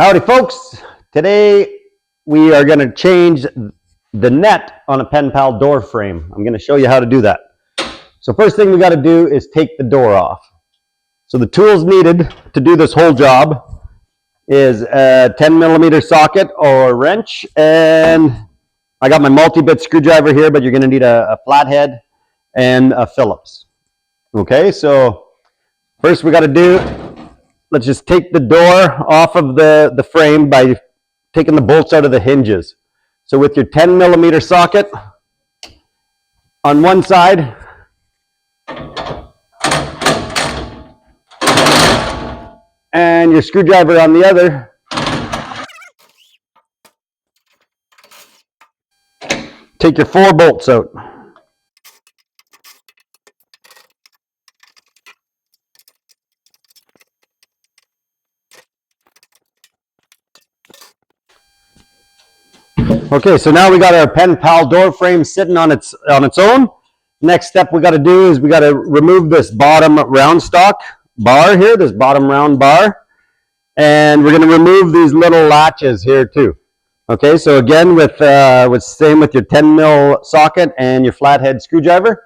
Howdy folks, today we are going to change the net on a PenPal door frame. I'm going to show you how to do that. So first thing we got to do is take the door off. So the tools needed to do this whole job is a 10mm socket or wrench, and I got my multi-bit screwdriver here, but you're going to need a flathead and a Phillips. Okay, so first we got to do, let's just take the door off of the frame by taking the bolts out of the hinges. So with your 10mm socket on one side, and your screwdriver on the other, take your 4 bolts out. Okay, so now we got our PenPal door frame sitting on its own. Next step we got to do is we got to remove this bottom round stock bar here, this bottom round bar, and we're going to remove these little latches here too. Okay, so again with same with your 10mm socket and your flathead screwdriver,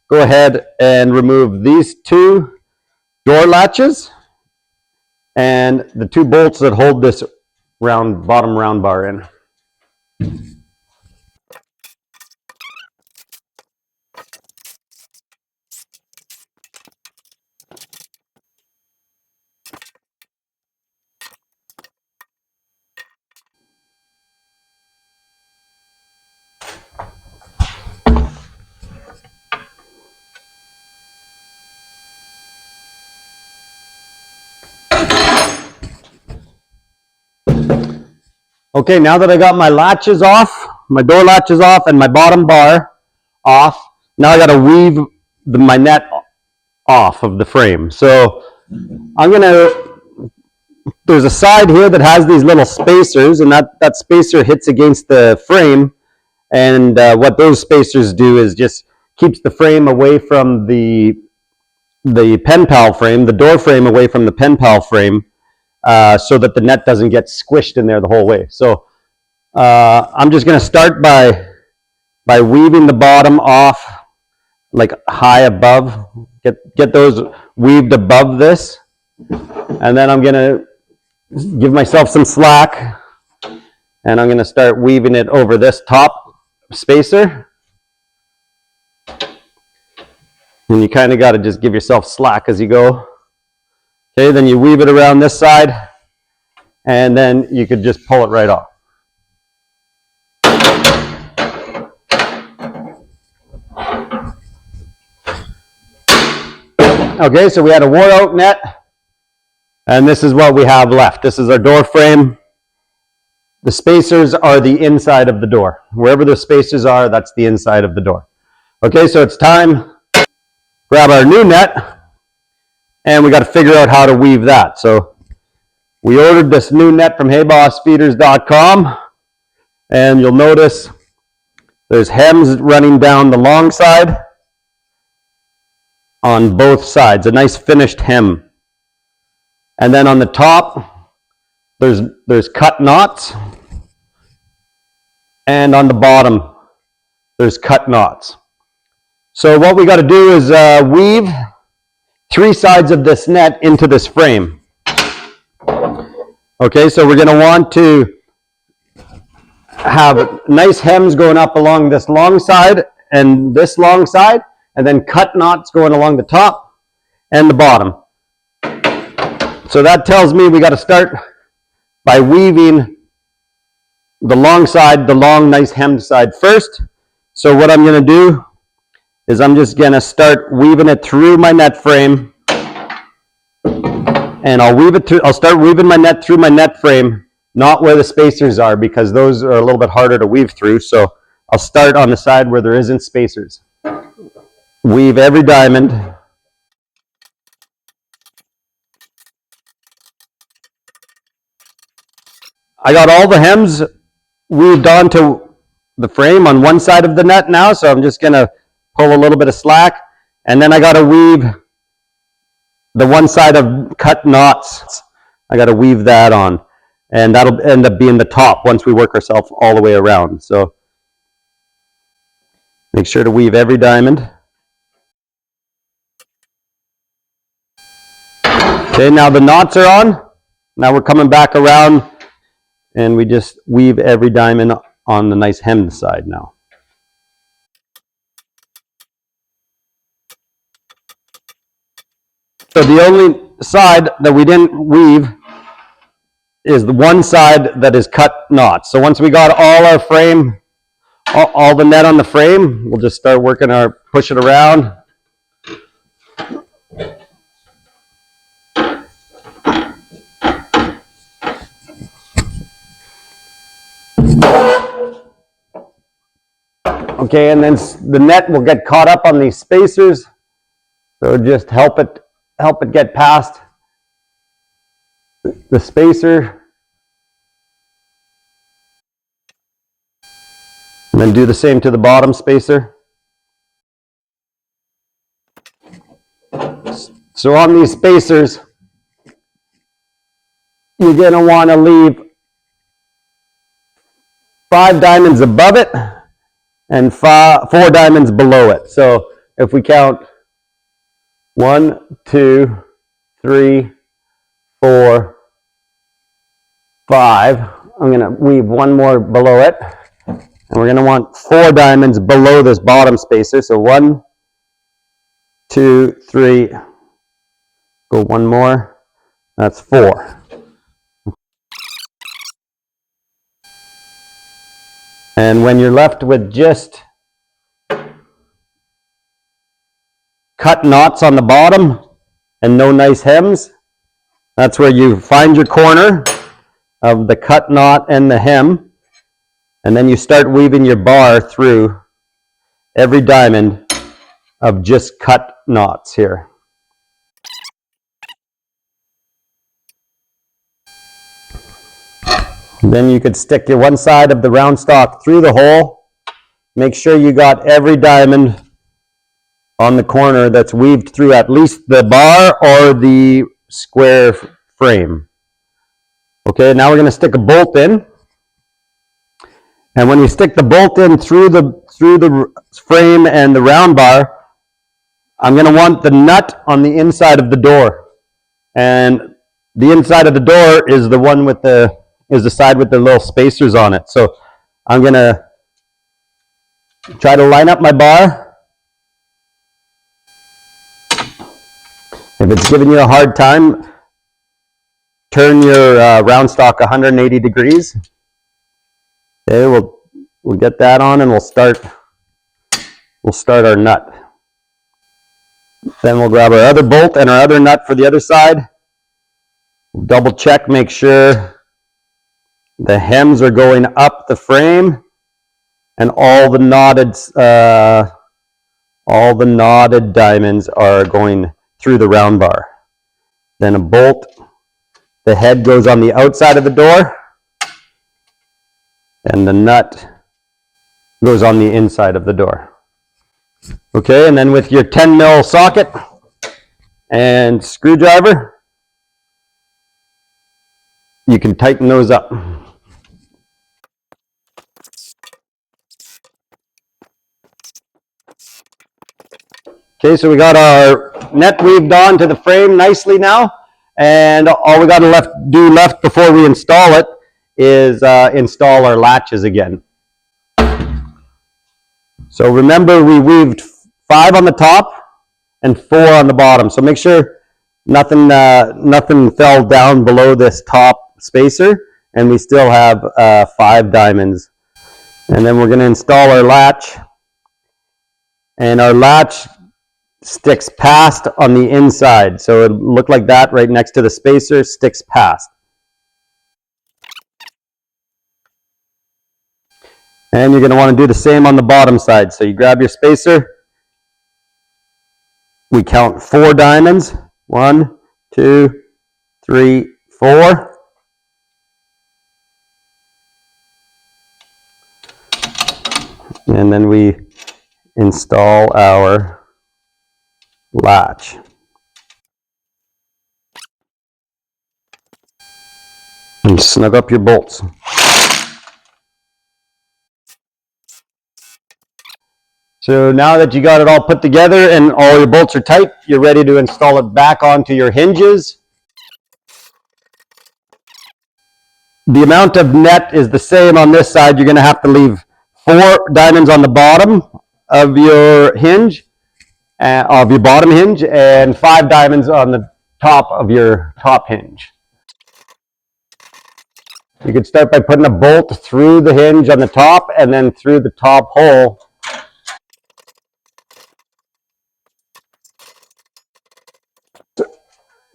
go ahead and remove these 2 door latches and the 2 bolts that hold this bottom round bar in. Okay, now that I got my latches off, my door latches off, and my bottom bar off, now I got to weave my net off of the frame. So there's a side here that has these little spacers, and that spacer hits against the frame, and what those spacers do is just keeps the frame away from the PenPal frame, the door frame away from the PenPal frame, so that the net doesn't get squished in there the whole way. So I'm just going to start by weaving the bottom off, like high above. Get those weaved above this, and then I'm going to give myself some slack, and I'm going to start weaving it over this top spacer. And you kind of got to just give yourself slack as you go. Okay, then you weave it around this side, and then you could just pull it right off. Okay, so we had a wore out net, and this is what we have left. This is our door frame. The spacers are the inside of the door. Wherever the spacers are, that's the inside of the door. Okay, so it's time to grab our new net, and we got to figure out how to weave that. So we ordered this new net from HayBossFeeders.com, and you'll notice there's hems running down the long side on both sides, a nice finished hem. And then on the top, there's cut knots, and on the bottom, there's cut knots. So what we got to do is weave 3 sides of this net into this frame. Okay, so we're going to want to have nice hems going up along this long side and this long side, and then cut knots going along the top and the bottom. So that tells me we got to start by weaving the long side, the long, nice hemmed side first. So what I'm going to do is I'm just going to start weaving it through my net frame, and I'll start weaving my net through my net frame, not where the spacers are, because those are a little bit harder to weave through. So I'll start on the side where there isn't spacers. Weave every diamond. I got all the hems weaved onto the frame on one side of the net now, so I'm just going to pull a little bit of slack, and then I got to weave the one side of cut knots. I got to weave that on. and that'll end up being the top once we work ourselves all the way around. So make sure to weave every diamond. Okay, now the knots are on. Now we're coming back around and we just weave every diamond on the nice hemmed side now. So the only side that we didn't weave is the one side that is cut knots. So once we got all our frame, all the net on the frame, we'll just start working our, push it around. Okay, and then the net will get caught up on these spacers. So just help it get past the spacer. And then do the same to the bottom spacer. So on these spacers, you're going to want to leave 5 diamonds above it and 4 diamonds below it. So if we count 1, 2, 3, 4, 5, I'm going to weave 1 more below it. And we're going to want 4 diamonds below this bottom spacer. So 1, 2, 3, go 1 more. That's 4. And when you're left with just cut knots on the bottom and no nice hems, that's where you find your corner of the cut knot and the hem, and then you start weaving your bar through every diamond of just cut knots here. Then you could stick your one side of the round stock through the hole. Make sure you got every diamond on the corner that's weaved through at least the bar or the square frame. Okay, now we're going to stick a bolt in. And when we stick the bolt in through the frame and the round bar, I'm going to want the nut on the inside of the door. And the inside of the door is the one with the side with the little spacers on it. So I'm going to try to line up my bar. If it's giving you a hard time, turn your round stock 180 degrees. Okay, we'll get that on and we'll start our nut. Then we'll grab our other bolt and our other nut for the other side. We'll double check, make sure the hems are going up the frame and all the knotted diamonds are going through the round bar. Then a bolt, the head goes on the outside of the door and the nut goes on the inside of the door. Okay, and then with your 10 mil socket and screwdriver, you can tighten those up. Okay, so we got our net weaved on to the frame nicely now, and all we got to do left before we install it is install our latches again. So remember, we weaved 5 on the top and 4 on the bottom. So make sure nothing fell down below this top spacer, and we still have 5 diamonds. And then we're going to install our latch, and our latch sticks past on the inside. So it look like that right next to the spacer, sticks past. And you're going to want to do the same on the bottom side. So you grab your spacer. We count 4 diamonds. 1, 2, 3, 4. And then we install our latch. And snug up your bolts. So now that you got it all put together and all your bolts are tight, you're ready to install it back onto your hinges. The amount of net is the same on this side. You're going to have to leave 4 diamonds on the bottom of your hinge, of your bottom hinge, and 5 diamonds on the top of your top hinge. You could start by putting a bolt through the hinge on the top and then through the top hole.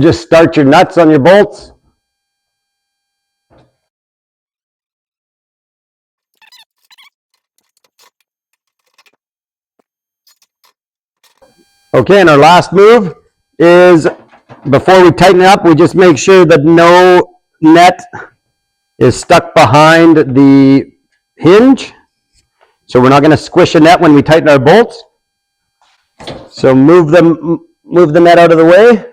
Just start your nuts on your bolts. Okay, and our last move is, before we tighten it up, we just make sure that no net is stuck behind the hinge. So we're not going to squish a net when we tighten our bolts. So move the net out of the way.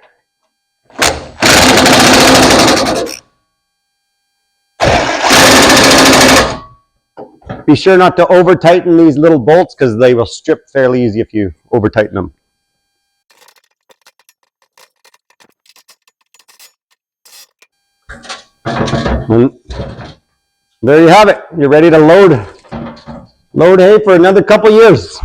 Be sure not to over tighten these little bolts because they will strip fairly easy if you over tighten them. And there you have it. You're ready to load hay for another couple years.